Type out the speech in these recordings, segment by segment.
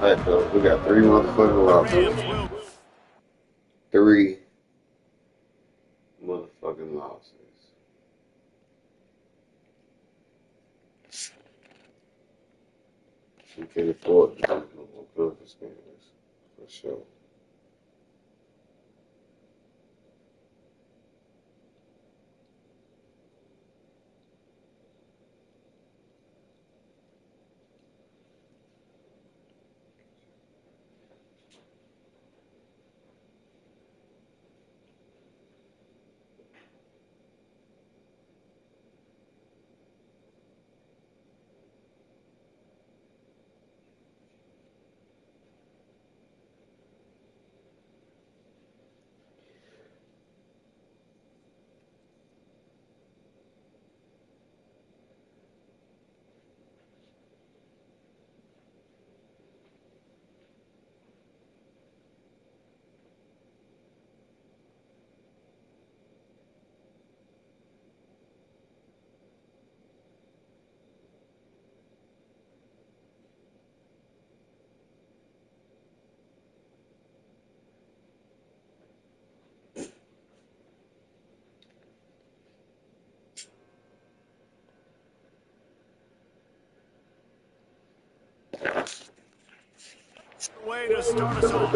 Heck though, we got 3 motherfucking losses. 3 motherfucking losses. We can afford to have no more Clippers games, for sure. Way to start us off.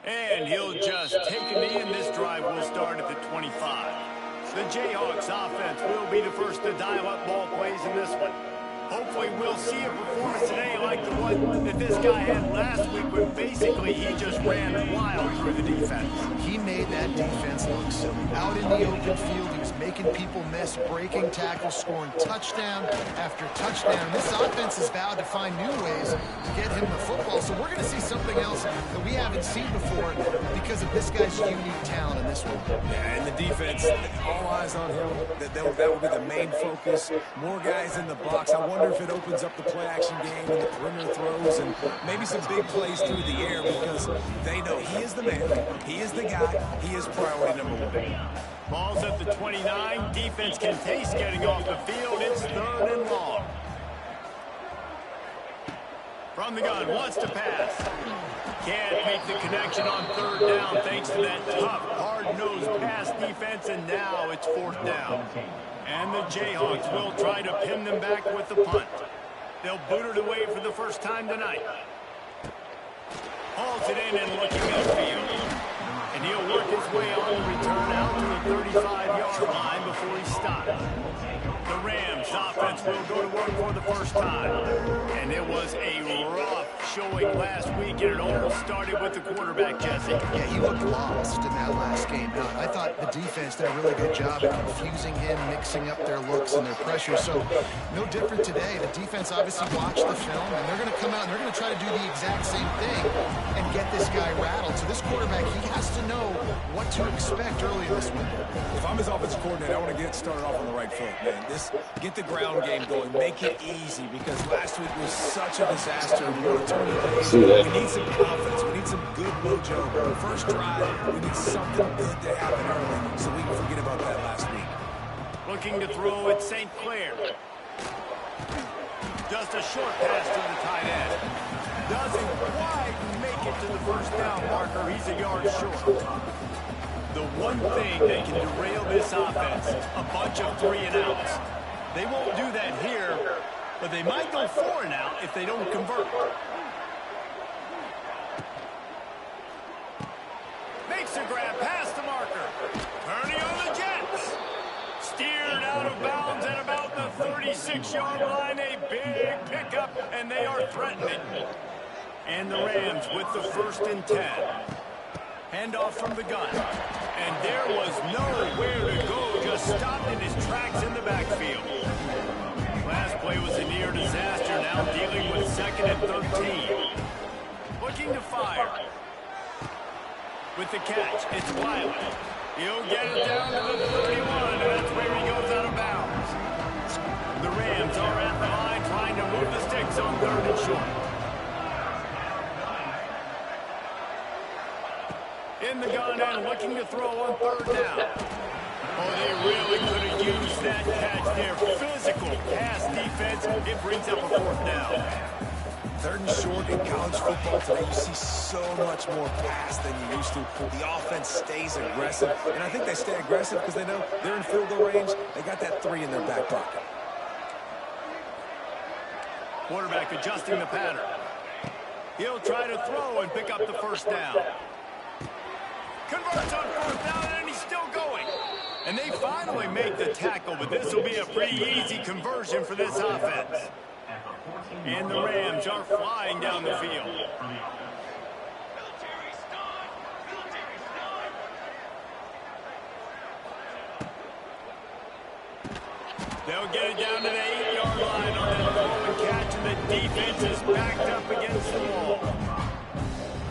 And he'll just take a knee, and this drive will start at the 25. The Jayhawks offense will be the first to dial up ball plays in this one. Hopefully we'll see a performance today like the one that this guy had last week, where basically he just ran wild through the defense. He made that defense look silly. Out in the open field, he was making people miss, breaking tackles, scoring touchdown after touchdown. This offense has vowed to find new ways to get him the football, so we're going to see something else that we haven't seen before because of this guy's unique talent in this one. Yeah, and the defense, all eyes on him. That will be the main focus. More guys in the box. I wonder if it opens up the play-action game and the perimeter throws and maybe some big plays through the air, because they know he is the man, he is the guy, he is priority number 1. Ball's at the 29. Defense can taste getting off the field. It's 3rd and long. From the gun, wants to pass. Can't make the connection on 3rd down thanks to that tough, hard-nosed pass defense, and now it's 4th down. And the Jayhawks will try to pin them back with the punt. They'll boot it away for the first time tonight. Hauls it in and looking at the field. And he'll work his way on the return out to the 35-yard line before he stops. The Rams offense will go to work for the first time. And it was a rough showing last week, and it all started with the quarterback, Jesse. Yeah, he looked lost in that last game. I thought the defense did a really good job of confusing him, mixing up their looks and their pressure. So no different today. The defense obviously watched the film, and they're going to come out and they're going to try to do the exact same thing and get this guy rattled. So this quarterback, he has to know what to expect early in this window. If I'm his offensive coordinator, I want to get started off on the right foot, man. Get the ground game going, make it easy, because last week was such a disaster. We want to turn the page. We need some confidence. We need some good mojo. First drive, we need something good to happen early so we can forget about that last week. Looking to throw at St. Clair. Just a short pass to the tight end. Doesn't quite make it to the first down marker. He's a yard short. The one thing that can derail this offense, a bunch of 3-and-outs. They won't do that here, but they might go 4-and-out if they don't convert. Makes a grab past the marker. Turning on the Jets. Steered out of bounds at about the 36-yard line. A big pickup, and they are threatening. And the Rams with the 1st and 10. Handoff from the gun. And there was nowhere to go, just stopped in his tracks in the backfield. Last play was a near disaster, now dealing with 2nd and 13. Looking to fire. With the catch, it's Wiley. He'll get it down to the 31, and that's where he goes out of bounds. The Rams are at the line trying to move the sticks on 3rd and short. in the gun and looking to throw on third down. Oh, they really could have used that catch there. Physical pass defense. It brings up a fourth down. Third and short in college football today, you see so much more pass than you used to. The offense stays aggressive, and I think they stay aggressive because they know they're in field goal range. They got that 3 in their back pocket. Quarterback adjusting the pattern. He'll try to throw and pick up the first down. Converts on fourth down, and he's still going. And they finally make the tackle, but this will be a pretty easy conversion for this offense. And the Rams are flying down the field. They'll get it down to the 8-yard line on that throw and catch, and the defense is backed up against the wall.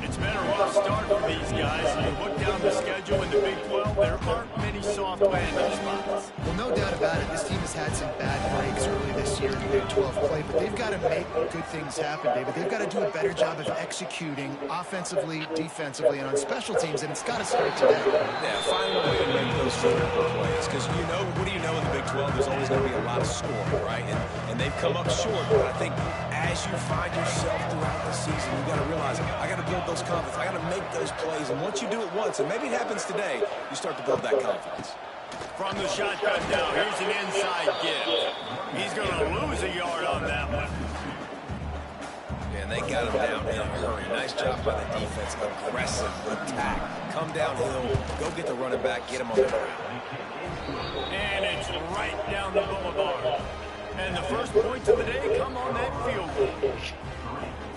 It's been a rough start for these guys. You look down the schedule in the Big 12, there aren't many soft landing spots. Well, no doubt about it. This team has had some bad breaks early this year in the Big 12 play, but they've got to make good things happen, David. They've got to do a better job of executing offensively, defensively, and on special teams, and it's got to start today. Yeah, find a way to make those physical plays, because you know, what do you know in the Big 12? There's always going to be a lot of scoring, right? And they've come up short, but I think as you find yourself throughout the season, you've got to realize, I got to build those confidence. I got to make those plays, and once you do it once, and maybe it happens today, you start to build that confidence. From the shotgun now, here's an inside give. He's going to lose a yard on that one. Yeah, and they got him down in a hurry. Nice job by the defense. Aggressive attack. Come downhill, go get the running back, get him on the ground. And it's right down the boulevard. And the first points of the day come on that field goal.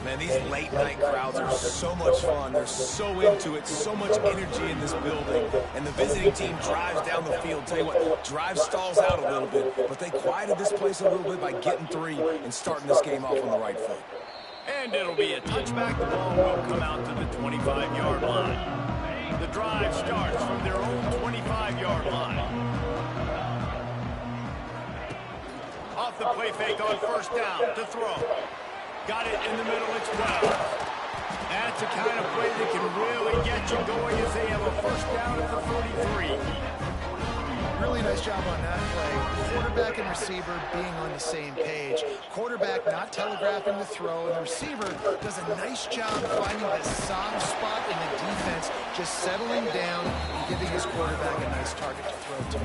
Man, these late-night crowds are so much fun. They're so into it, so much energy in this building. And the visiting team drives down the field. Tell you what, drive stalls out a little bit, but they quieted this place a little bit by getting 3 and starting this game off on the right foot. And it'll be a touchback. The ball will come out to the 25-yard line. The drive starts from their own 25-yard line. Off the play fake on first down to throw. Got it in the middle, it's 12. That's the kind of play that can really get you going as they have a first down at the 43. Really nice job on that play. Quarterback and receiver being on the same page. Quarterback not telegraphing the throw, and the receiver does a nice job finding the soft spot in the defense, just settling down and giving his quarterback a nice target to throw to.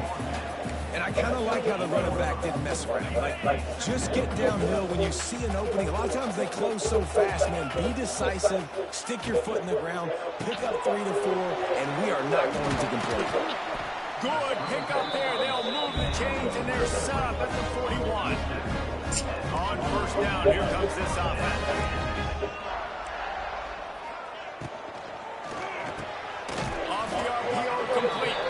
And I kind of like how the running back didn't mess around. Like, just get downhill when you see an opening. A lot of times they close so fast, man. Be decisive, stick your foot in the ground, pick up 3 to 4, and we are not going to complain. Good pick up there. They'll move the chains, and they're set up at the 41. On first down, here comes this offense. Off the RPO, complete.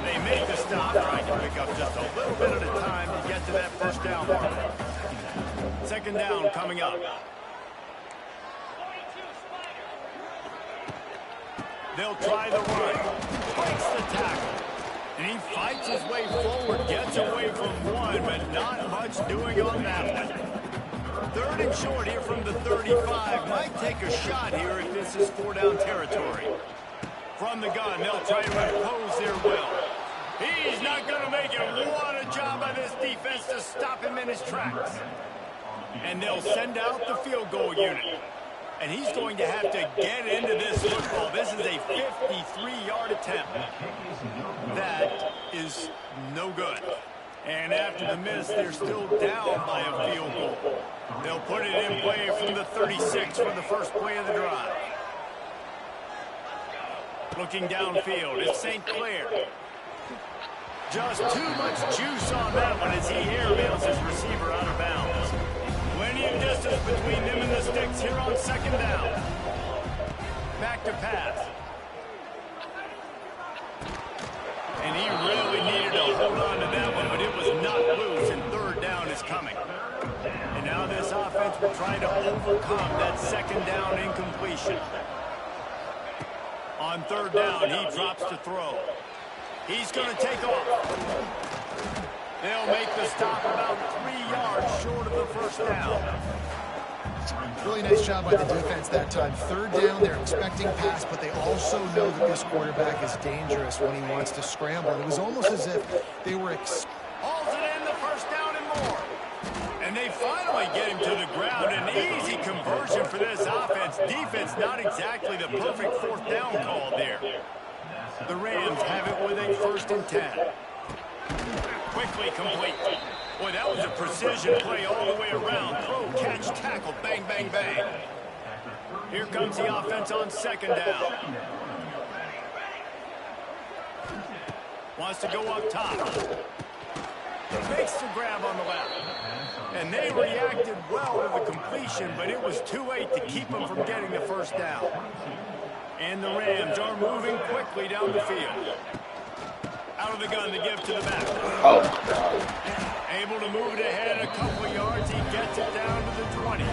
They make the stop, trying to pick up just a little bit at a time to get to that first down mark. Second down coming up. They'll try the run. Breaks the tackle. And he fights his way forward, gets away from one, but not much doing on that one. Third and short here from the 35. Might take a shot here if this is 4-down territory. From the gun, they'll try to impose their will. He's not going to make it. What a job by this defense to stop him in his tracks. And they'll send out the field goal unit. And he's going to have to get into this football. This is a 53-yard attempt. That is no good. And after the miss, they're still down by a field goal. They'll put it in play from the 36 for the first play of the drive. Looking downfield, it's St. Clair. Just too much juice on that one as he airmails his receiver out of bounds. Plenty of distance between them and the sticks here on second down. Back to pass. And he really needed to hold on to that one, but it was not loose, and third down is coming. And now this offense will try to overcome that second down incompletion. On third down, he drops to throw. He's going to take off. They'll make the stop about 3 yards short of the first down. Really nice job by the defense that time. Third down, they're expecting pass, but they also know that this quarterback is dangerous when he wants to scramble. It was almost as if they were hauls it in, the first down and more. And they finally get him to the ground. An easy conversion for this offense. Defense, not exactly the perfect fourth down call there. The Rams have it with a 1st and 10. Quickly complete. Boy, that was a precision play all the way around. Throw, catch, tackle, bang, bang, bang. Here comes the offense on 2nd down. Wants to go up top. Makes the grab on the left. And they reacted well to the completion, but it was too late to keep them from getting the 1st down. And the Rams are moving quickly down the field. Out of the gun to give to the back. Oh, God. Able to move it ahead a couple of yards. He gets it down to the 20.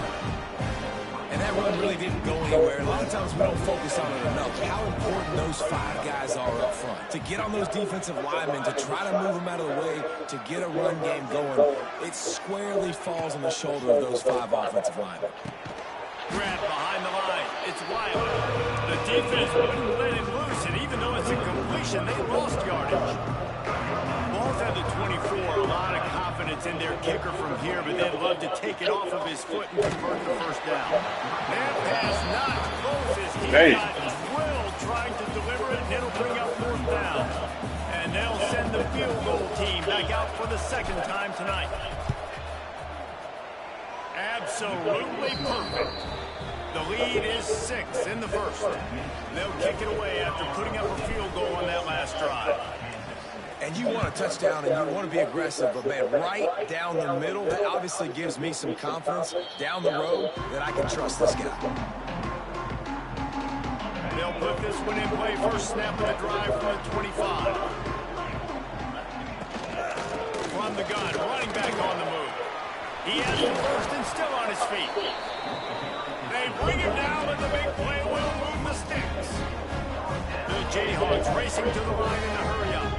And that run really didn't go anywhere. A lot of times we don't focus on it enough. How important those 5 guys are up front. To get on those defensive linemen, to try to move them out of the way, to get a run game going, it squarely falls on the shoulder of those 5 offensive linemen. Grab behind the line. It's Wilder. The defense wouldn't let him loose, and even though it's a completion, they lost yardage. Ball's at the 24. A lot of confidence in their kicker from here, but they'd love to take it off of his foot and convert the 1st down. That pass not close as he got drilled trying to deliver it, and it'll bring up 4th down. And they'll send the field goal team back out for the 2nd time tonight. Absolutely perfect. The lead is 6 in the 1st. They'll kick it away after putting up a field goal on that last drive. And you want a touchdown and you want to be aggressive, but man, right down the middle, that obviously gives me some confidence down the road that I can trust this guy. They'll put this one in play. First snap of the drive from the 25. From the gun, running back on the move. He has the 1st and still on his feet. They bring him down, but the big play will move the sticks. The Jayhawks racing to the line in a hurry up.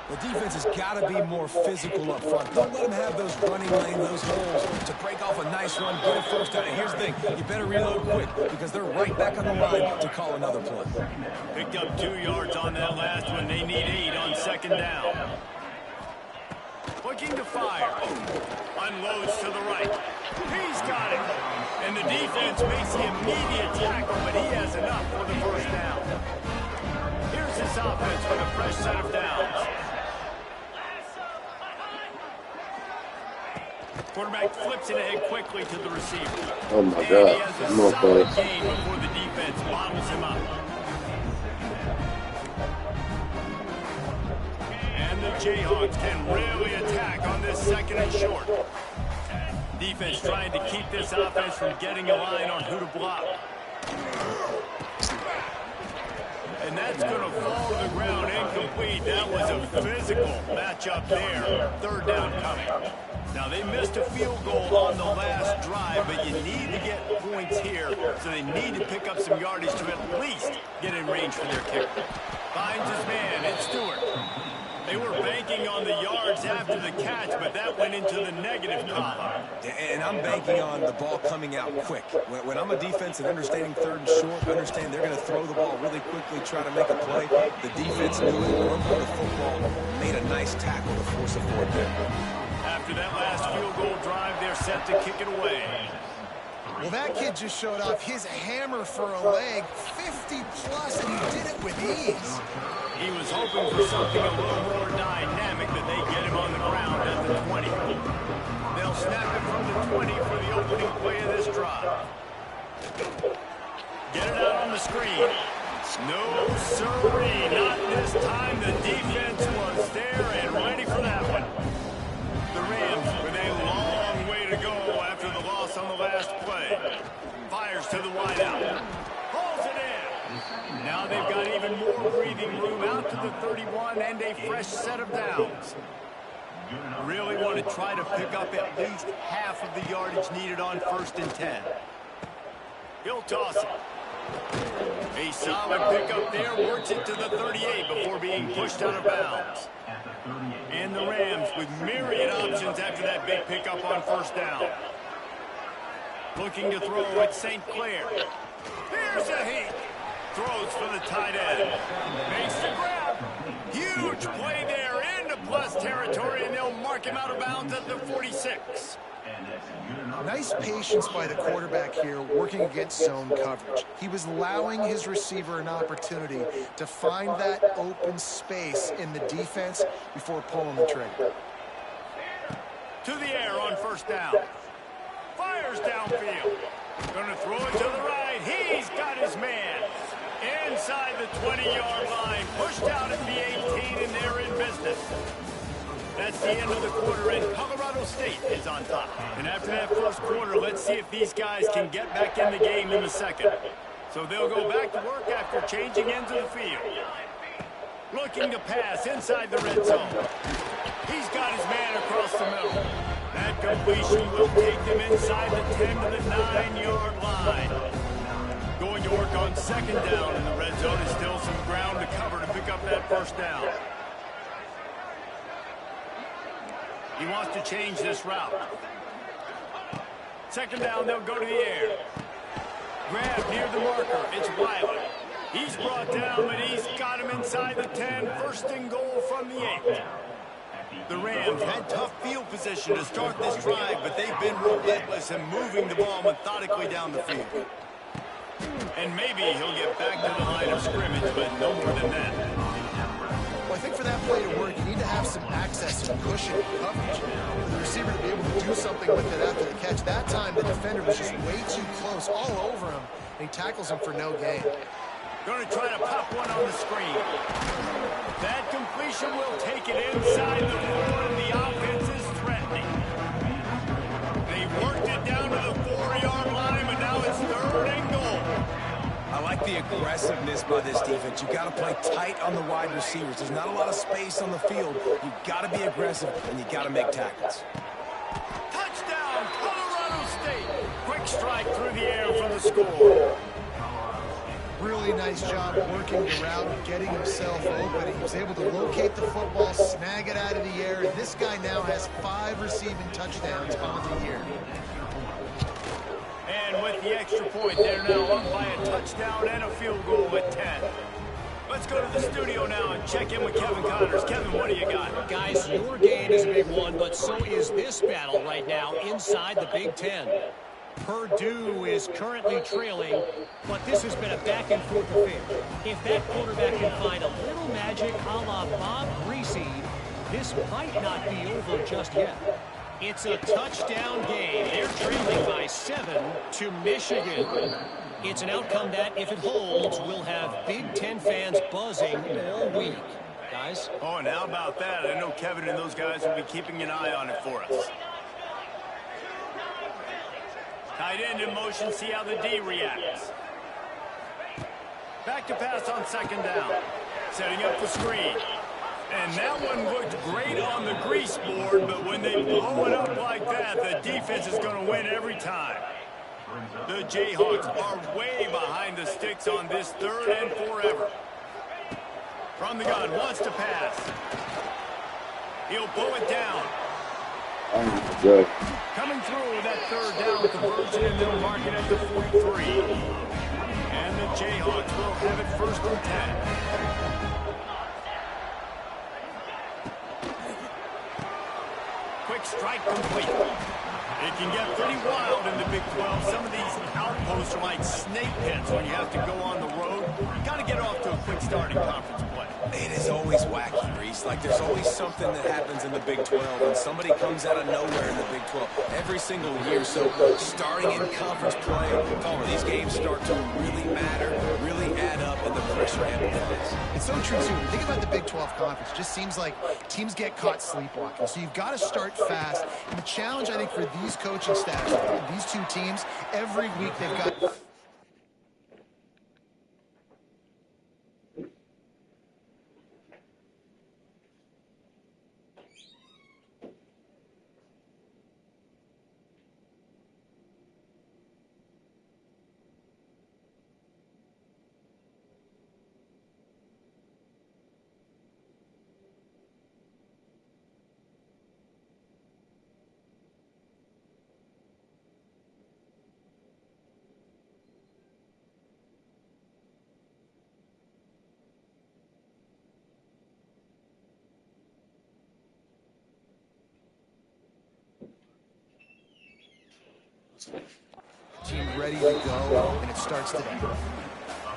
The defense has got to be more physical up front. Don't let them have those running lanes, those holes to break off a nice run, get a 1st down. And here's the thing, you better reload quick because they're right back on the line to call another play. Picked up 2 yards on that last one. They need 8 on 2nd down. Looking to fire. Unloads to the right. He's got it. And the defense makes the immediate tackle, but he has enough for the 1st down. Here's his offense with a fresh set of downs. Quarterback flips it ahead quickly to the receiver. Oh, my And God. he has a I'm not solid close. gain before the defense bottles him up. And the Jayhawks can really attack on this 2nd and short. Defense trying to keep this offense from getting a line on who to block. And that's going to fall to the ground incomplete. That was a physical matchup there. 3rd down coming. Now, they missed a field goal on the last drive, but you need to get points here, so they need to pick up some yardage to at least get in range for their kicker. Finds his man, it's Stewart. They were banking on the yards after the catch, but that went into the negative column. And I'm banking on the ball coming out quick. When I'm a defense and understanding 3rd and short, understand they're going to throw the ball really quickly, try to make a play. The defense knew it, run for the football, made a nice tackle to force a 4th down. After that last field goal drive, they're set to kick it away. Well, that kid just showed off his hammer for a leg, 50-plus, and he did it with ease. He was hoping for something a little more dynamic, but they get him on the ground at the 20. They'll snap it from the 20 for the opening play of this drive. Get it out on the screen. No, sirree, not this time. The defense was there and ready for that one. The Rams with a long way to go after the loss on the last play. Fires to the wideout. Pulls it in. Now they've got even more breathing room out to the 31 and a fresh set of downs. Really want to try to pick up at least half of the yardage needed on 1st and 10. He'll toss it. A solid pickup there, works it to the 38 before being pushed out of bounds. And the Rams with myriad options after that big pickup on 1st down. Looking to throw at St. Clair. Here's a heat. Throws for the tight end. Makes the grab. Huge play there into plus territory, and they'll mark him out of bounds at the 46. Nice patience by the quarterback here working against zone coverage. He was allowing his receiver an opportunity to find that open space in the defense before pulling the trigger. To the air on first down. Fires downfield. Gonna throw it to the right. He's got his man. Inside the 20-yard line. Pushed out at the 18, and they're in business. That's the end of the quarter, and Colorado State is on top. And after that first quarter, let's see if these guys can get back in the game in the second. So they'll go back to work after changing ends of the field. Looking to pass inside the red zone. He's got his man across the middle. That completion will take them inside the 10 to the 9-yard line. Going to work on second down in the red zone. Is still some ground to cover to pick up that first down. He wants to change this route. Second down, they'll go to the air. Grab near the marker. It's Wiley. He's brought down, but he's got him inside the 10. First and goal from the 8. The Rams had tough field position to start this drive, but they've been relentless in moving the ball methodically down the field. And maybe he'll get back to the line of scrimmage, but no more than that. Well, I think for that play to work, you need to have some access and cushion coverage. For the receiver to be able to do something with it after the catch. That time, the defender was just way too close, all over him, and he tackles him for no gain. Going to try to pop one on the screen. That completion will take it inside the 4, and the offense is threatening. They worked it down to the 4-yard line, but now it's 3rd and goal. I like the aggressiveness by this defense. You've got to play tight on the wide receivers. There's not a lot of space on the field. You've got to be aggressive, and you've got to make tackles. Touchdown, Colorado State. Quick strike through the air for the score. Really nice job working the route, getting himself open. He was able to locate the football, snag it out of the air, and this guy now has 5 receiving touchdowns on the year. And with the extra point, they're now up by a touchdown and a field goal at 10. Let's go to the studio now and check in with Kevin Connors. Kevin, what do you got? Guys, your game is a big one, but so is this battle right now inside the Big Ten. Purdue is currently trailing, but this has been a back-and-forth affair. If that quarterback can find a little magic a la Bob Greasy, this might not be over just yet. It's a touchdown game. They're trailing by 7 to Michigan. It's an outcome that, if it holds, will have Big Ten fans buzzing all week. Guys? Oh, and how about that? I know Kevin and those guys will be keeping an eye on it for us. Tight end in motion, see how the D reacts. Back to pass on second down. Setting up the screen. And that one looked great on the grease board, but when they blow it up like that, the defense is going to win every time. The Jayhawks are way behind the sticks on this 3rd and forever. From the gun, wants to pass. He'll blow it down. Good. Coming through with that 3rd down conversion, and they'll mark it at the 43. And the Jayhawks will have it 1st and 10. Quick strike complete. It can get pretty wild in the Big 12. Some of these outposts are like snake pits when you have to go on the road. You got to get off to a quick start in conference play. It is always wacky, Reese. Like, there's always something that happens in the Big 12, and somebody comes out of nowhere in the Big 12 every single year. So, starting in conference play, these games start to really matter, really add up, and the pressure amplifies. It's so true, too. When you think about the Big 12 Conference, it just seems like teams get caught sleepwalking. So you've got to start fast. And the challenge, I think, for these coaching staffs, these two teams, every week they've got... Team ready to go, and it starts today.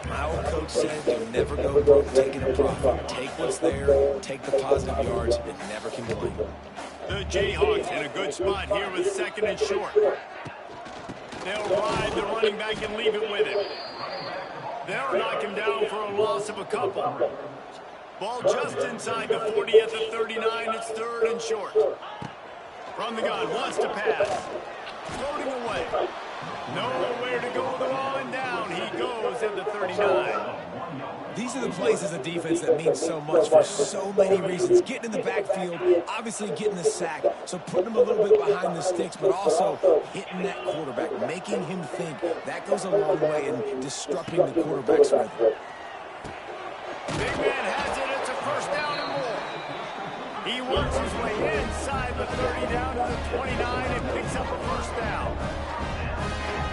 My old coach said you never go broke taking a profit. Take what's there, take the positive yards, and never complain. The Jayhawks in a good spot here with 2nd and short. They'll ride the running back and leave it with him. They'll knock him down for a loss of a couple. Ball just inside the 40 at the 39. It's 3rd and short. From the gun, wants to pass. Floating away. Nowhere to go the line down. He goes at the 39. These are the plays as a defense that mean so much for so many reasons. Getting in the backfield, obviously getting the sack, so putting him a little bit behind the sticks, but also hitting that quarterback, making him think. That goes a long way in disrupting the quarterback's rhythm. Big man has it. It's a 1st down and more. He works his way inside the 30 down to the 29 and picks up a 1st down.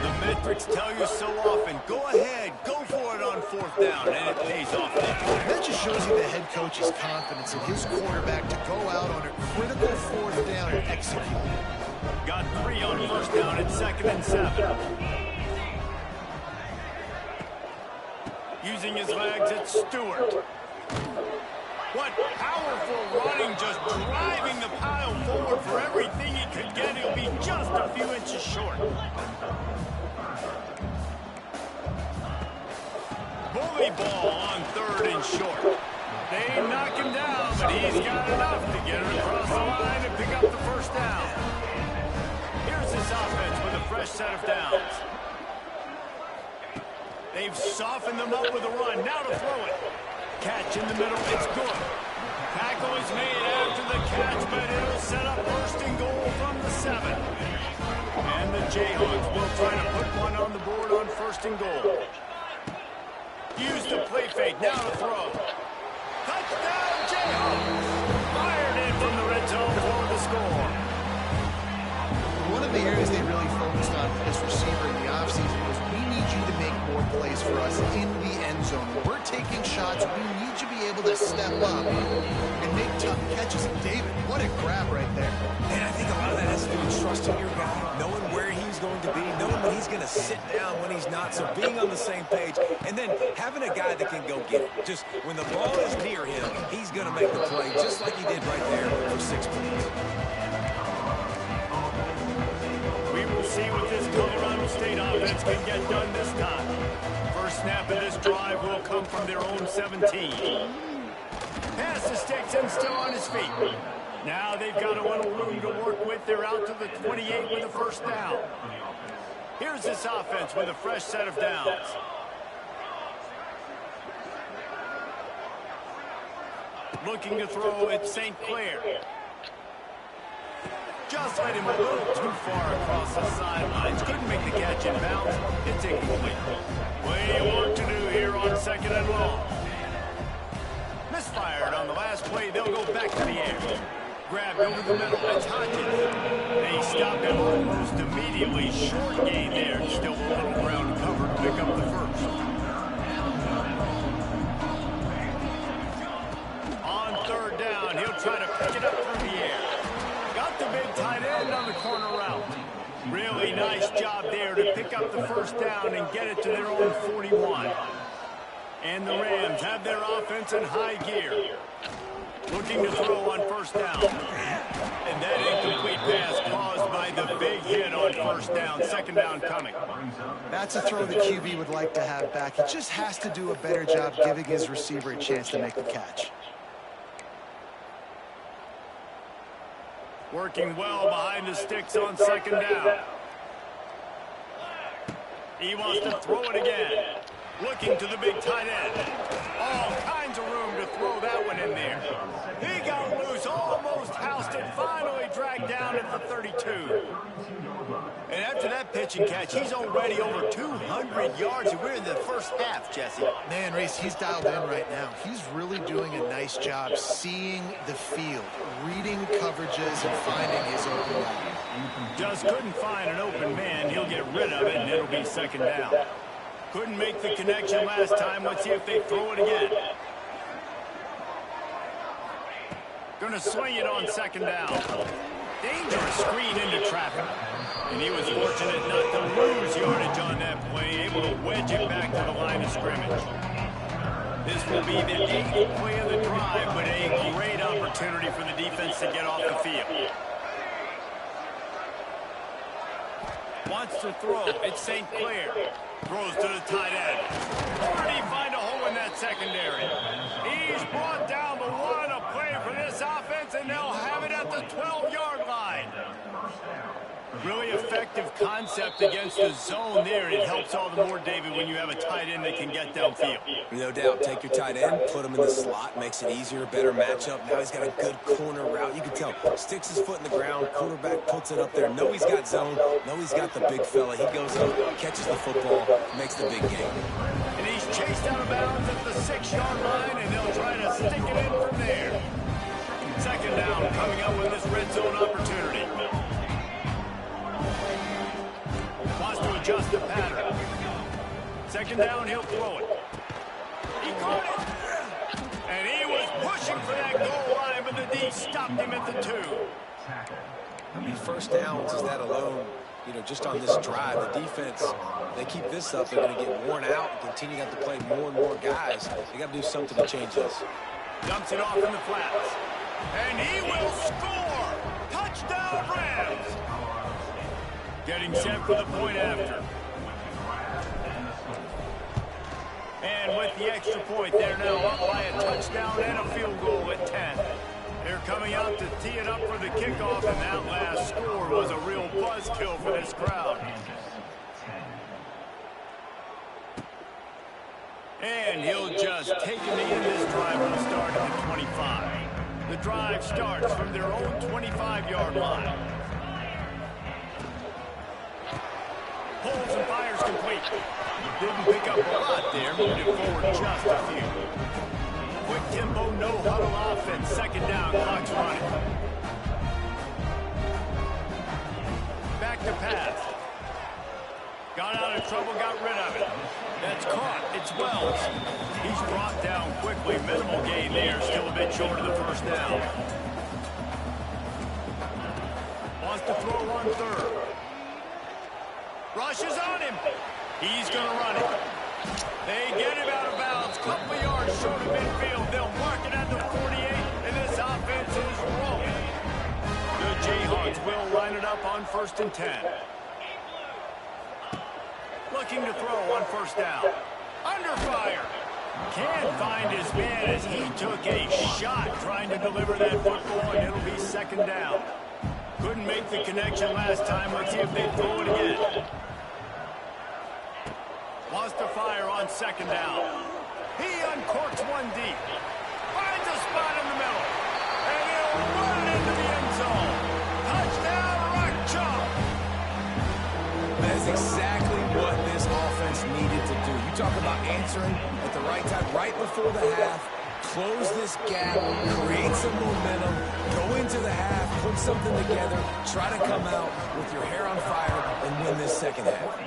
The metrics tell you so often, go ahead, go for it on 4th down, and it pays off there. That just shows you the head coach's confidence in his quarterback to go out on a critical 4th down and execute. Got 3 on 1st down at 2nd and 7. Using his legs, it's Stewart. What powerful running, just driving the pile forward for everything he could get. He'll be just a few inches short. Bully ball on 3rd and short. They knock him down, but he's got enough to get it across the line and pick up the 1st down. Here's his offense with a fresh set of downs. They've softened them up with a run. Now to throw it. Catch in the middle. It's good. Tackle is made after the catch, but it'll set up 1st and goal from the 7. And the Jayhawks will try to put one on the board on 1st and goal. Use the play fake. Now to throw. Touchdown, Jayhawks! Fired in from the red zone for the score. One of the areas they really focused on for this receiver in the offseason was we need you to make more plays for us in the end zone. When we're taking shots, we need you to be able to step up and make tough catches. David, what a grab right there. And I think a lot of that has to do with trusting your guy, knowing where he's going to be, knowing when he's going to sit down, when he's not, so being on the same page, and then having a guy that can go get it. Just when the ball is near him, he's going to make the play, just like he did right there for 6 points. We will see what this Colorado State offense can get done this time. First snap of this drive will come from their own 17. Pass the sticks and still on his feet. Now they've got a little room to work with. They're out to the 28 with a 1st down. Here's this offense with a fresh set of downs. Looking to throw at St. Clair. Just let him a little too far across the sidelines. Couldn't make the catch in bounds. It's incomplete. Plenty of work to do here on 2nd and long. Misfired on the last play. They'll go back to the air. Grabbed over the middle. It's Hodges. They stop him almost immediately. Short gain there. Still a little ground covered. Pick up the 1st. On 3rd down, he'll try to pick it up through the air. Got the big tight end on the corner route. Really nice job there to pick up the 1st down and get it to their own 41. And the Rams have their offense in high gear. Looking to throw on 1st down. And that incomplete pass caused by the big hit on 1st down. 2nd down coming. That's a throw the QB would like to have back. He just has to do a better job giving his receiver a chance to make the catch. Working well behind the sticks on 2nd down. He wants to throw it again. Looking to the big tight end. All kinds of room to throw that one in there. He got loose, almost housed it, finally dragged down at the 32. And after that pitch and catch, he's already over 200 yards, and we're in the 1st half, Jesse. Man, Reese, he's dialed in right now. He's really doing a nice job seeing the field, reading coverages, and finding his open man. Just couldn't find an open man. He'll get rid of it, and it'll be 2nd down. Couldn't make the connection last time. Let's see if they throw it again. Going to swing it on 2nd down. Dangerous screen into traffic. And he was fortunate not to lose yardage on that play, able to wedge it back to the line of scrimmage. This will be the 8th play of the drive, but a great opportunity for the defense to get off the field. Wants to throw. It's St. Clair. Throws to the tight end. Where did he find a hole in that secondary? He's brought down, but what a play for this offense, and they'll have it at the 12-yard line. Really effective concept against the zone there. It helps all the more, David, when you have a tight end that can get downfield. No doubt. Take your tight end, put him in the slot, makes it easier, better matchup. Now he's got a good corner route. You can tell. Sticks his foot in the ground, quarterback puts it up there. Know he's got zone. Know he's got the big fella. He goes up, catches the football, makes the big game. And he's chased out of bounds at the 6-yard line, and they'll try to stick it in from there. Second down coming up with this red zone opportunity. Wants to adjust the pattern. Second down, he'll throw it. He caught it. And he was pushing for that goal line, but the D stopped him at the 2. I mean, first downs is that alone. You know, just on this drive, the defense, they keep this up, they're going to get worn out and continue to have to play more and more guys. They got to do something to change this. Dumps it off in the flats. And he will score! Touchdown, Rams! Getting set for the point after. And with the extra point, they're now up by a touchdown and a field goal at 10. They're coming out to tee it up for the kickoff, and that last score was a real buzzkill for this crowd. And he'll just take a knee, and this drive will start at the 25. The drive starts from their own 25-yard line. Pulls and fires complete. Didn't pick up a lot there, moved it forward just a few. Quick tempo, no huddle offense. Second down, clock's running. Back to pass. Got out of trouble, got rid of it. That's caught. It's Wells. He's brought down quickly. Minimal gain there. Still a bit short of the first down. Wants to throw on third. Rushes on him. He's going to run it. They get him out of bounds. Couple of yards short of midfield. They'll mark it at the 48, and this offense is rolling. The Jayhawks will line it up on 1st and 10. Looking to throw on first down. Under fire. Can't find his man as he took a shot trying to deliver that football, and it'll be second down. Couldn't make the connection last time. Let's see if they throw it again. Wants to fire on second down. He uncorks one deep. Finds a spot in the middle. And he'll run it into the end zone. Touchdown, Rock Chalk. That is exactly what this offense needed to do. You talk about answering at the right time, right before the half. Close this gap, create some momentum, go into the half, put something together, try to come out with your hair on fire and win this second half.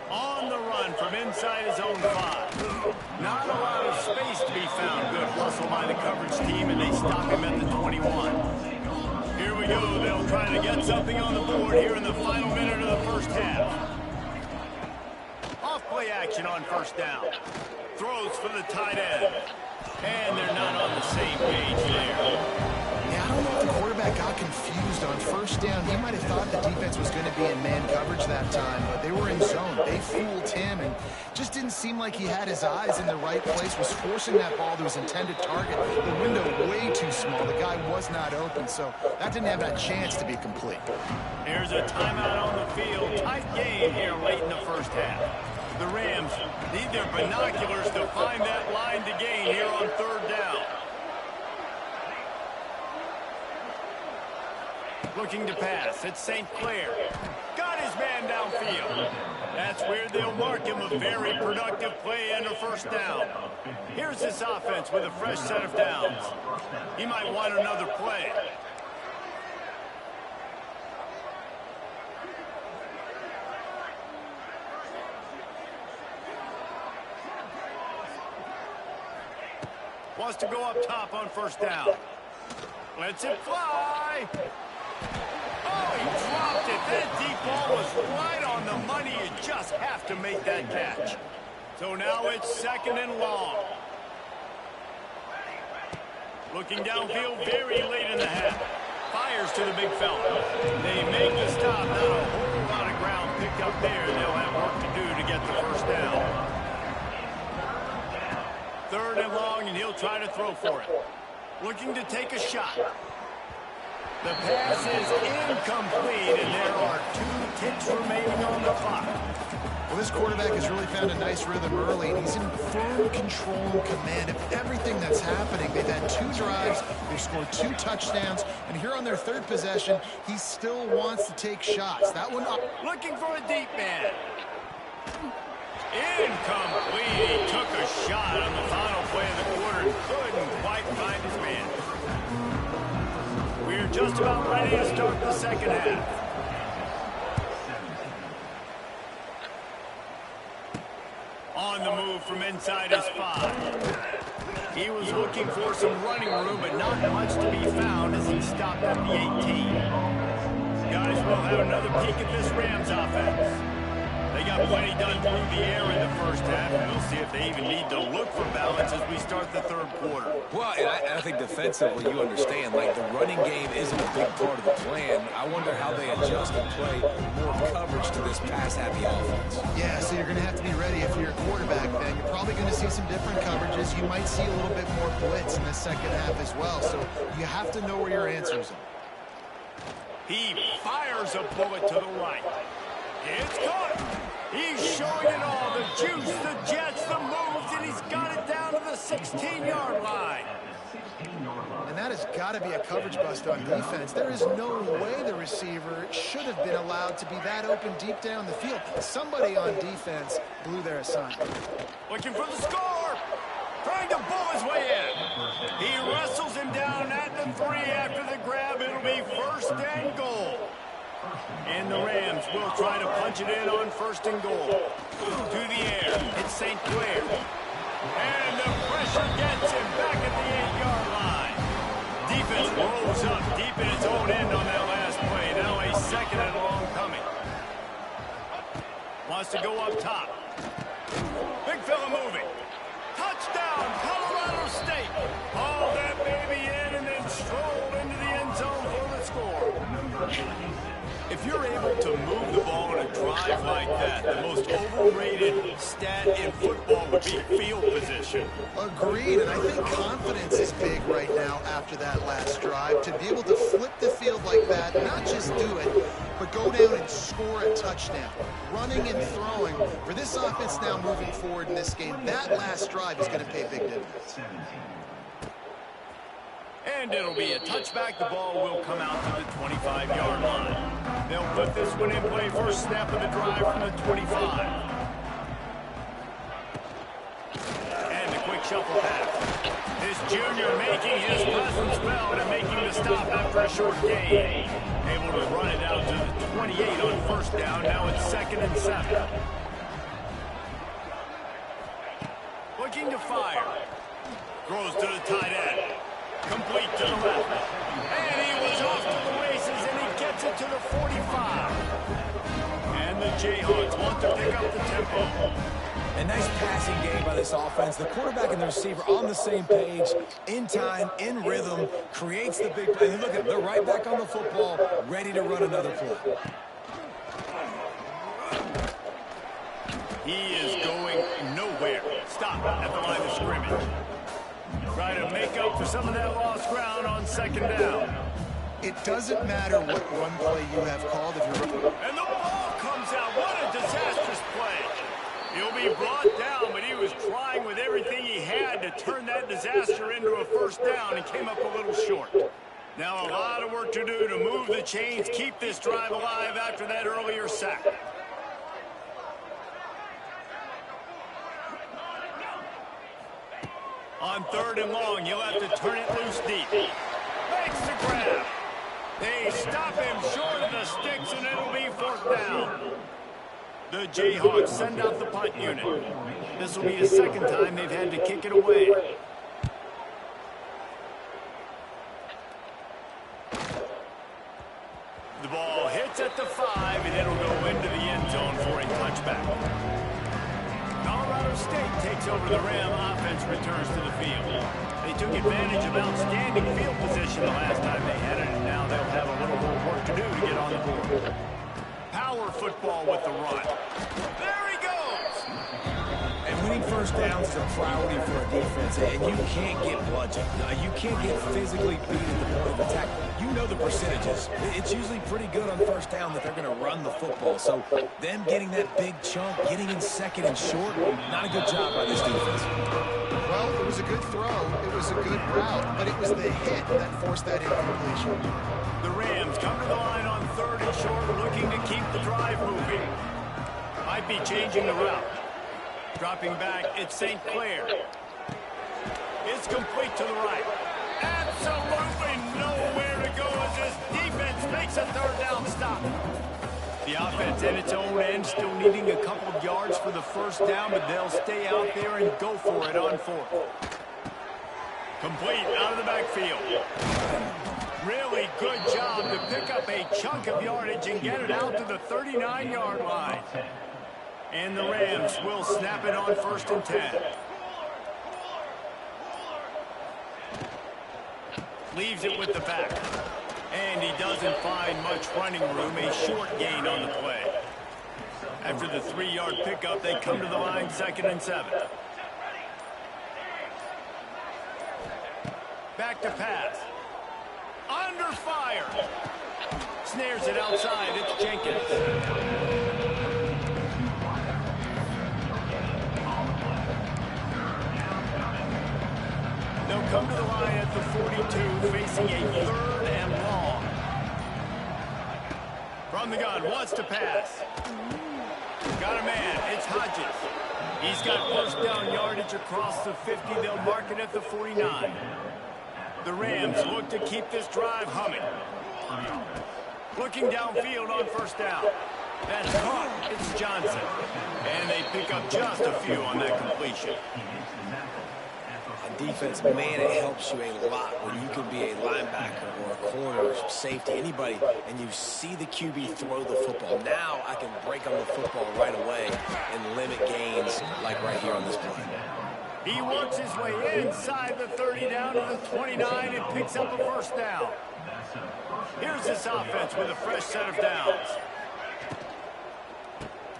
On the run from inside his own 5. Not a lot of space to be found. Good hustle by the coverage team, and they stop him at the 21. Here we go. They'll try to get something on the board here in the final minute of the first half. Off play action on first down. Throws for the tight end. And they're not on the same page there. Yeah, I don't know if the quarterback got confused on first down. He might have thought the defense was going to be in man coverage that time, but they were in zone. They fooled him and just didn't seem like he had his eyes in the right place, was forcing that ball to his intended target. The window way too small. The guy was not open, so that didn't have a chance to be complete. Here's a timeout on the field. Tight game here late in the first half. The Rams need their binoculars to find that line to gain here on third down. Looking to pass. It's St. Clair. Got his man downfield. That's where they'll mark him. A very productive play and a first down. Here's this offense with a fresh set of downs. He might want another play. Wants to go up top on first down. Lets it fly. Oh, he dropped it. That deep ball was right on the money. You just have to make that catch. So now it's 2nd and long. Looking downfield very late in the half. Fires to the big fella. They make the stop. Not a whole lot of ground picked up there. They'll have work to do to get the first down. 3rd and long, and he'll try to throw for it. Looking to take a shot. The pass is incomplete, and there are 2 ticks remaining on the clock. Well, this quarterback has really found a nice rhythm early, and he's in firm control and command of everything that's happening. They've had 2 drives, they've scored 2 touchdowns, and here on their 3rd possession, he still wants to take shots. That one up. Looking for a deep man. Incomplete. He took a shot on the final play of the quarter and couldn't quite find his man. We're just about ready to start the 2nd half. On the move from inside his 5. He was looking for some running room, but not much to be found as he stopped at the 18. Guys, we'll have another peek at this Rams offense. They got plenty done through the air in the first half, and we'll see if they even need to look for balance as we start the 3rd quarter. Well, and I think defensively, you understand, like, the running game isn't a big part of the plan. I wonder how they adjust and play more coverage to this pass-happy offense. Yeah, so you're going to have to be ready if you're a quarterback, then. You're probably going to see some different coverages. You might see a little bit more blitz in the 2nd half as well, so you have to know where your answers are. He fires a bullet to the right. It's caught. He's showing it all. The juice, the jets, the moves, and he's got it down to the 16-yard line. And that has got to be a coverage bust on defense. There is no way the receiver should have been allowed to be that open deep down the field. Somebody on defense blew their assignment. Looking for the score. Trying to bull his way in. He wrestles him down at the 3 after the grab. It'll be 1st and goal. And the Rams will try to punch it in on 1st and goal. To the air. It's St. Clair. And the pressure gets him back at the 8-yard line. Defense rolls up deep in its own end on that last play. Now a 2nd and long coming. Wants to go up top. Big fella moving. Touchdown, Colorado State. Haul that baby in and then stroll into the end zone for the score. If you're able to move the ball on a drive like that, the most overrated stat in football would be field position. Agreed, and I think confidence is big right now after that last drive. To be able to flip the field like that, not just do it, but go down and score a touchdown. Running and throwing. For this offense now moving forward in this game, that last drive is going to pay big dividends. And it'll be a touchback. The ball will come out to the 25-yard line. They'll put this one in play. First snap of the drive from the 25. And a quick shuffle pass. This junior making his presence felt and making the stop after a short gain. Able to run it out to the 28 on 1st down. Now it's 2nd and 7. Looking to fire. Throws to the tight end. Complete to the left. And he was off to the races, and he gets it to the 45. And the Jayhawks want to pick up the tempo. A nice passing game by this offense. The quarterback and the receiver on the same page, in time, in rhythm, creates the big play. And look at, they're right back on the football, ready to run another play. He is going nowhere. Stop at the line of scrimmage. Try to make up for some of that lost ground on 2nd down. It doesn't matter what run play you have called if you're... And the ball comes out. What a disastrous play. He'll be brought down, but he was trying with everything he had to turn that disaster into a 1st down and came up a little short. Now a lot of work to do to move the chains, keep this drive alive after that earlier sack. On 3rd and long, you'll have to turn it loose deep. Makes the grab. They stop him short of the sticks, and it'll be 4th down. The Jayhawks send out the punt unit. This will be the 2nd time they've had to kick it away. The ball at the 5, and it'll go into the end zone for a touchback. Colorado State takes over the Ram. Offense returns to the field. They took advantage of outstanding field position the last time they had it, and now they'll have a little more work to do to get on the board. Power football with the run. There he goes! And winning first downs is a priority for a defense, and you can't get bludgeoned. You can't get physically beat at the point of attack. You know the percentages. It's usually pretty good on first down that they're going to run the football. So them getting that big chunk, getting in second and short, not a good job by this defense. Well, it was a good throw. It was a good route, but it was the hit that forced that incompletion. The Rams come to the line on 3rd and short, looking to keep the drive moving. Might be changing the route. Dropping back, it's St. Clair. It's complete to the right. Absolutely nowhere to go as this defense makes a 3rd down stop. The offense at its own end still needing a couple of yards for the first down, but they'll stay out there and go for it on 4th. Complete out of the backfield. Really good job to pick up a chunk of yardage and get it out to the 39-yard line. And the Rams will snap it on 1st and 10. Leaves it with the back. And he doesn't find much running room, a short gain on the play. After the 3-yard pickup, they come to the line 2nd and 7. Back to pass. Under fire. Snares it outside. It's Jenkins. They'll come to the line at the 42, facing a 3rd and long. From the gun, wants to pass. Got a man, it's Hodges. He's got first down yardage across the 50. They'll mark it at the 49. The Rams look to keep this drive humming. Looking downfield on 1st down. That's caught. It's Johnson. And they pick up just a few on that completion. Defense, man, it helps you a lot when you can be a linebacker or a corner or safety, anybody, and you see the QB throw the football. Now I can break on the football right away and limit gains like right here on this play. He works his way inside the 30 down to the 29 and picks up a 1st down. Here's this offense with a fresh set of downs.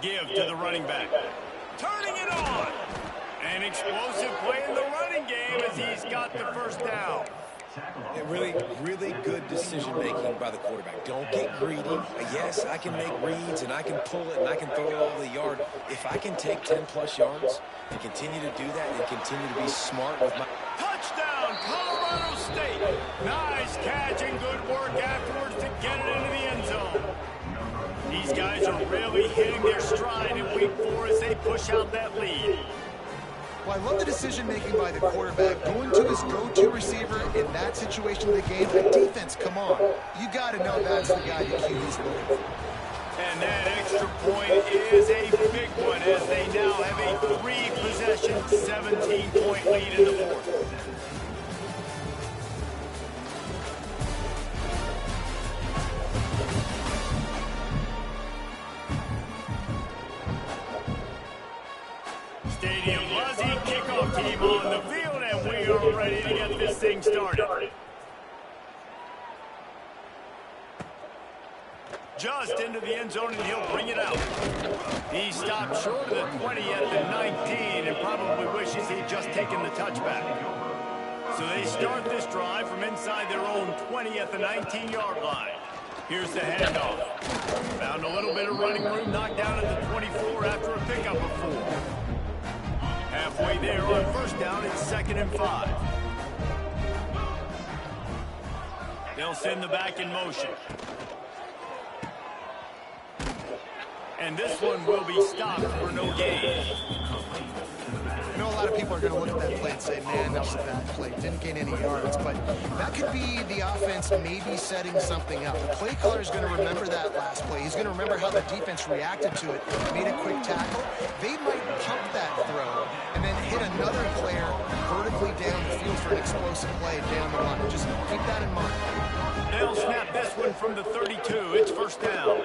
Give to the running back. Turning it on. An explosive play in the running game as he's got the 1st down. And really good decision-making by the quarterback. Don't get greedy. Yes, I can make reads, and I can pull it, and I can throw it all the yard. If I can take 10-plus yards and continue to do that and continue to be smart with my... Touchdown, Colorado State. Nice catch and good work afterwards to get it into the end zone. These guys are really hitting their stride in week 4 as they push out that lead. Well, I love the decision-making by the quarterback, going to his go-to receiver in that situation of the game. The defense, come on. You got to know that's the guy your QB's looking for. And that extra point is a big one as they now have a 3-possession, 17-point lead in the 4th. Stadium Buzzy, kickoff team on the field, and we are ready to get this thing started. Just into the end zone, and he'll bring it out. He stopped short of the 20 at the 19 and probably wishes he'd just taken the touchback. So they start this drive from inside their own 20 at the 19-yard line. Here's the handoff. Found a little bit of running room, knocked down at the 24 after a pickup of 4. Halfway there on 1st down, it's 2nd and 5. They'll send the back in motion. And this one will be stopped for no gain. know a lot of people are going to look at that play and say, man, that was a bad play. Didn't gain any yards. But that could be the offense maybe setting something up. The play caller is going to remember that last play. He's going to remember how the defense reacted to it, made a quick tackle. They might pump that throw and then hit another player vertically down the field for an explosive play down the line. Just keep that in mind. They'll snap this one from the 32. It's first down.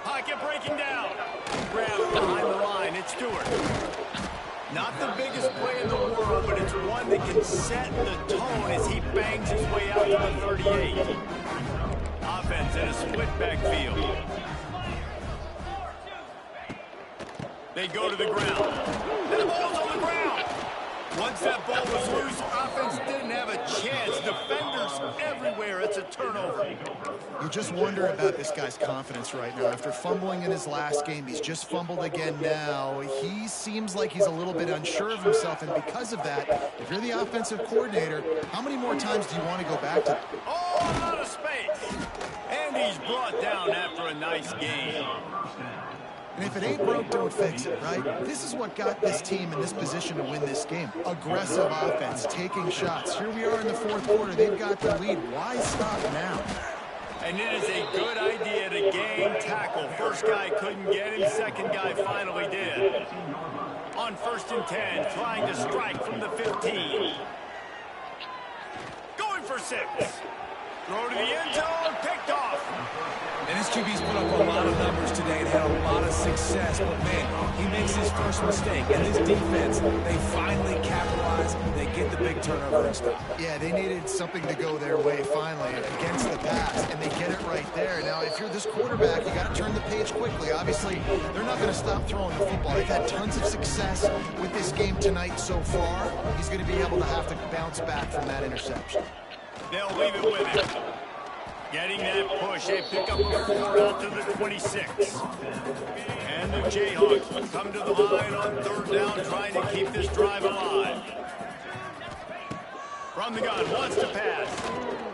Pocket breaking down. Grab behind the line. It's Stewart. Not the biggest play in the world, but it's one that can set the tone as he bangs his way out to the 38. Offense in a split backfield. They go to the ground. And the ball's on the ground. Once that ball was loose, offense didn't have a chance. Defenders everywhere. It's a turnover. You just wonder about this guy's confidence right now. After fumbling in his last game, he's just fumbled again now. He seems like he's a little bit unsure of himself, and because of that, if you're the offensive coordinator, how many more times do you want to go back to that? Oh, out of space. And he's brought down after a nice game. And if it ain't broke, don't fix it, right? This is what got this team in this position to win this game. Aggressive offense, taking shots. Here we are in the fourth quarter. They've got the lead. Why stop now? And it is a good idea to gain tackle. First guy couldn't get him. Second guy finally did. On 1st and 10, trying to strike from the 15. Going for 6. Throw to the end zone, picked off. And this QB's put up a lot of numbers today and had a lot of success, but man, he makes his first mistake. And this defense, they finally capitalize. They get the big turnover and stop. Yeah, they needed something to go their way finally against the pass, and they get it right there. Now, if you're this quarterback, you got to turn the page quickly. Obviously, they're not going to stop throwing the football. They've had tons of success with this game tonight so far. He's going to be able to have to bounce back from that interception. They'll leave it with him. Getting that push, they pick up a 4 out to the 26. And the Jayhawks come to the line on 3rd down, trying to keep this drive alive. From the gun, wants to pass.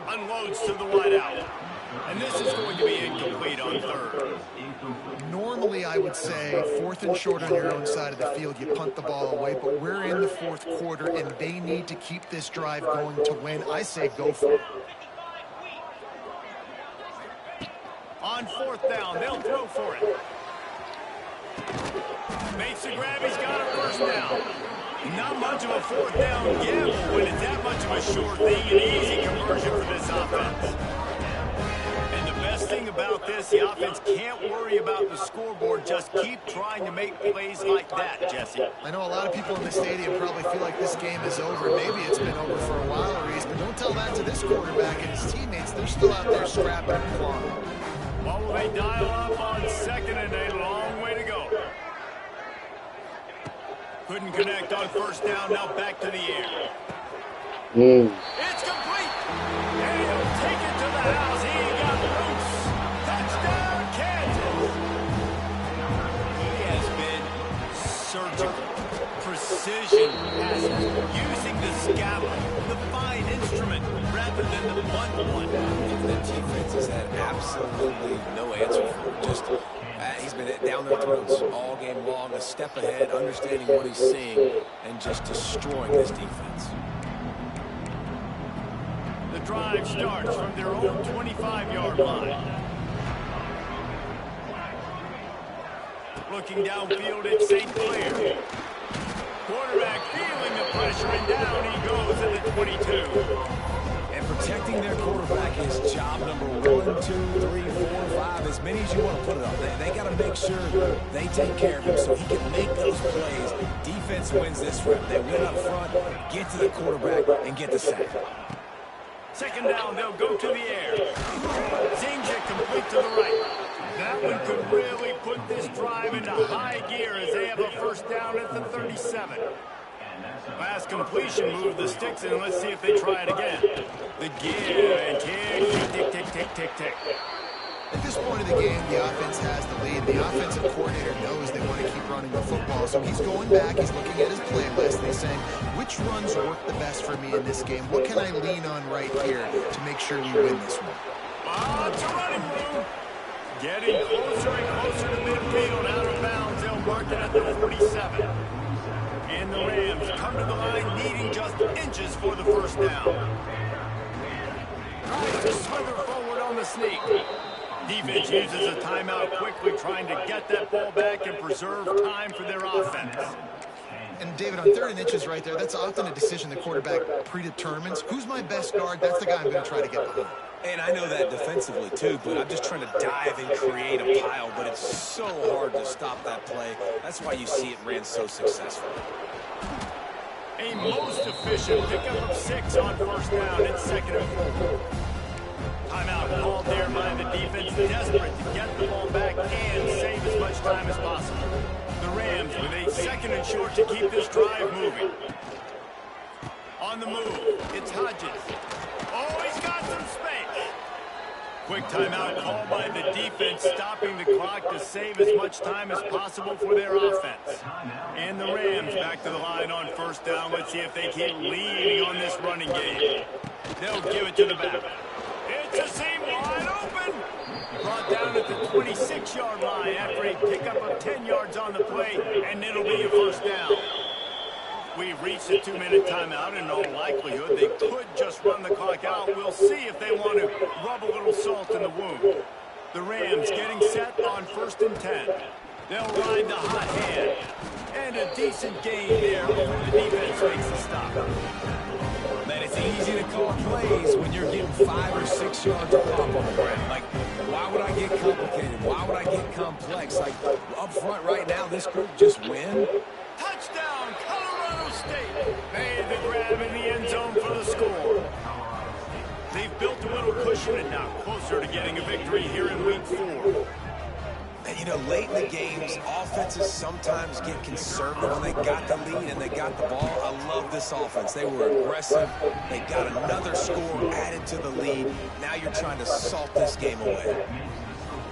Unloads to the wideout. And this is going to be incomplete on 3rd. Normally, I would say 4th and short on your own side of the field, you punt the ball away, but we're in the 4th quarter, and they need to keep this drive going to win. I say go for it. On 4th down, they'll throw for it. Makes the grab, he's got a first down. Not much of a 4th down gamble when it's that much of a sure thing, an easy conversion for this offense. And the best thing about this, the offense can't worry about the scoreboard, just keep trying to make plays like that, Jesse. I know a lot of people in the stadium probably feel like this game is over. Maybe it's been over for a while, Reese, but don't tell that to this quarterback and his teammates. They're still out there scrapping and clawing. What will they dial up on 2nd and a long way to go? Couldn't connect on 1st down, now back to the air. It's complete! And he'll take it to the house. He got loose. Touchdown, Kansas! He has been surgical. Precision passes, using the scalpel, the fine instrument, rather than the blunt one. The defense has had absolutely no answer for him. Just, he's been down their throats all game long, a step ahead, understanding what he's seeing, and just destroying this defense. The drive starts from their own 25-yard line. Looking downfield at St. Clair. Quarterback feeling the pressure, and down he goes at the 22. And protecting their quarterback is job number 1, 2, 3, 4, 5, as many as you want to put it on. They got to make sure they take care of him so he can make those plays. Defense wins this rep. They win up front, get to the quarterback, and get the sack. 2nd down, they'll go to the air. Zings it complete to the right. That one could really put this drive into high gear as they have a 1st down at the 37. Last completion, move the sticks, and let's see if they try it again. The give and tick, tick, tick, tick, tick, tick. At this point of the game, the offense has the lead. The offensive coordinator knows they want to keep running the football, so he's going back, he's looking at his playlist, and he's saying, which runs work the best for me in this game? What can I lean on right here to make sure we win this one? Lots of running room. Getting closer and closer to midfield, out of bounds. They'll mark it at the 47. And the Rams come to the line needing just inches for the first down. Tries to slither forward on the sneak. Defense uses a timeout quickly, trying to get that ball back and preserve time for their offense. And David, on 3rd and inches right there, that's often a decision the quarterback predetermines. Who's my best guard? That's the guy I'm going to try to get behind. And I know that defensively too, but I'm just trying to dive and create a pile, but it's so hard to stop that play. That's why you see it ran so successful. A most efficient pickup of 6 on first down. It's 2nd and 4. Timeout called there by the defense, desperate to get the ball back and save as much time as possible. The Rams with a 2nd and short to keep this drive moving. On the move, it's Hodges. Oh, he's got some space. Quick timeout called by the defense, stopping the clock to save as much time as possible for their offense. And the Rams back to the line on first down. Let's see if they keep leading on this running game. They'll give it to the back. It's a seam wide open. Brought down at the 26-yard line after a pickup of 10 yards on the play, and it'll be a first down. We've reached a 2-minute timeout. In all likelihood, they could just run the clock out. We'll see if they want to rub a little salt in the wound. The Rams getting set on 1st and 10. They'll ride the hot hand. And a decent gain there before the defense makes the stop. Man, it's easy to call plays when you're getting 5 or 6 yards of pop on the ground. Like, why would I get complicated? Why would I get complex? Like, up front right now, this group just win. Touchdown, Colorado State. Made the grab in the end zone for the score. They've built a little cushion and now closer to getting a victory here in week 4. And, you know, late in the games, offenses sometimes get conservative when they got the lead and they got the ball. I love this offense. They were aggressive. They got another score added to the lead. Now you're trying to salt this game away.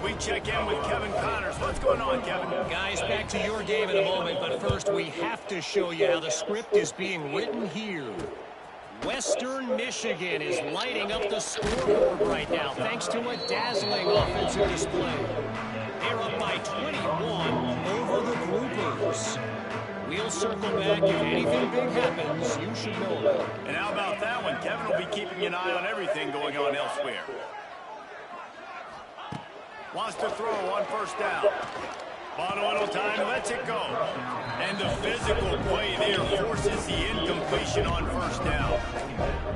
We check in with Kevin Connors. What's going on, Kevin? Guys, back to your game in a moment, but first we have to show you how the script is being written here. Western Michigan is lighting up the scoreboard right now thanks to a dazzling offensive display. They're up by 21 over the Groupers. We'll circle back. If anything big happens, you should know about it. And how about that one? Kevin will be keeping an eye on everything going on elsewhere. Wants to throw on first down. Ball a little time, lets it go. And the physical play there forces the incompletion on first down.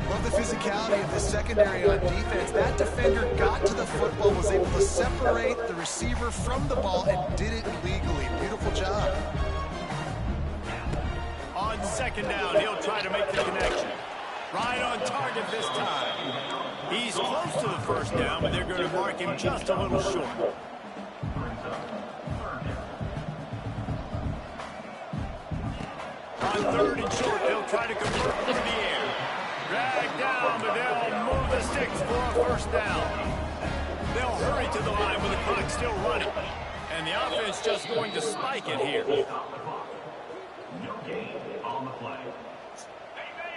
Love the physicality of the secondary on defense. That defender got to the football, was able to separate the receiver from the ball, and did it legally. Beautiful job. On 2nd down, he'll try to make the connection. Right on target this time. He's close to the first down, but they're going to mark him just a little short. On 3rd and short, they'll try to convert through the air. Drag down, but they'll move the sticks for a first down. They'll hurry to the line with the clock still running. And the offense just going to spike it here.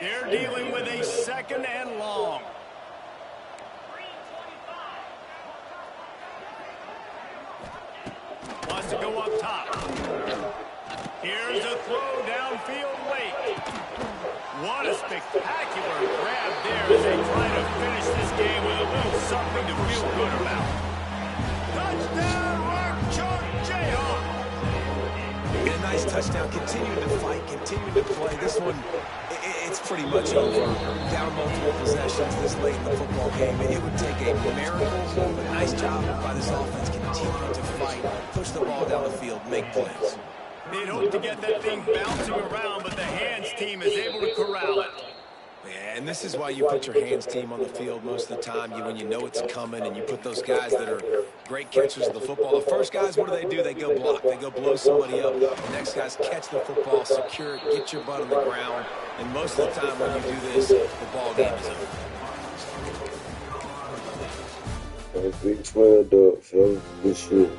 They're dealing with a 2nd and long. Wants to go up top. Here's a throw downfield late. What a spectacular grab there as they try to finish this game with a little something to feel good about. Touchdown, Rock Chalk Jayhawk. A nice touchdown, continuing to fight, continuing to play. This one, it's pretty much over. Down multiple possessions this late in the football game. It would take a miracle. Nice job by this offense, continuing to fight, push the ball down the field, make plays. They'd hope to get that thing bouncing around, but the hands team is able to corral it. Yeah, and this is why you put your hands team on the field most of the time, when you know it's coming, and you put those guys that are great catchers of the football. The first guys, what do? They go block. They go blow somebody up. The next guys catch the football, secure it, get your butt on the ground. And most of the time when you do this, the ball game is over. Big 12 dog, fellas. Good shit.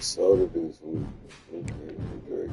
Started this week. Okay,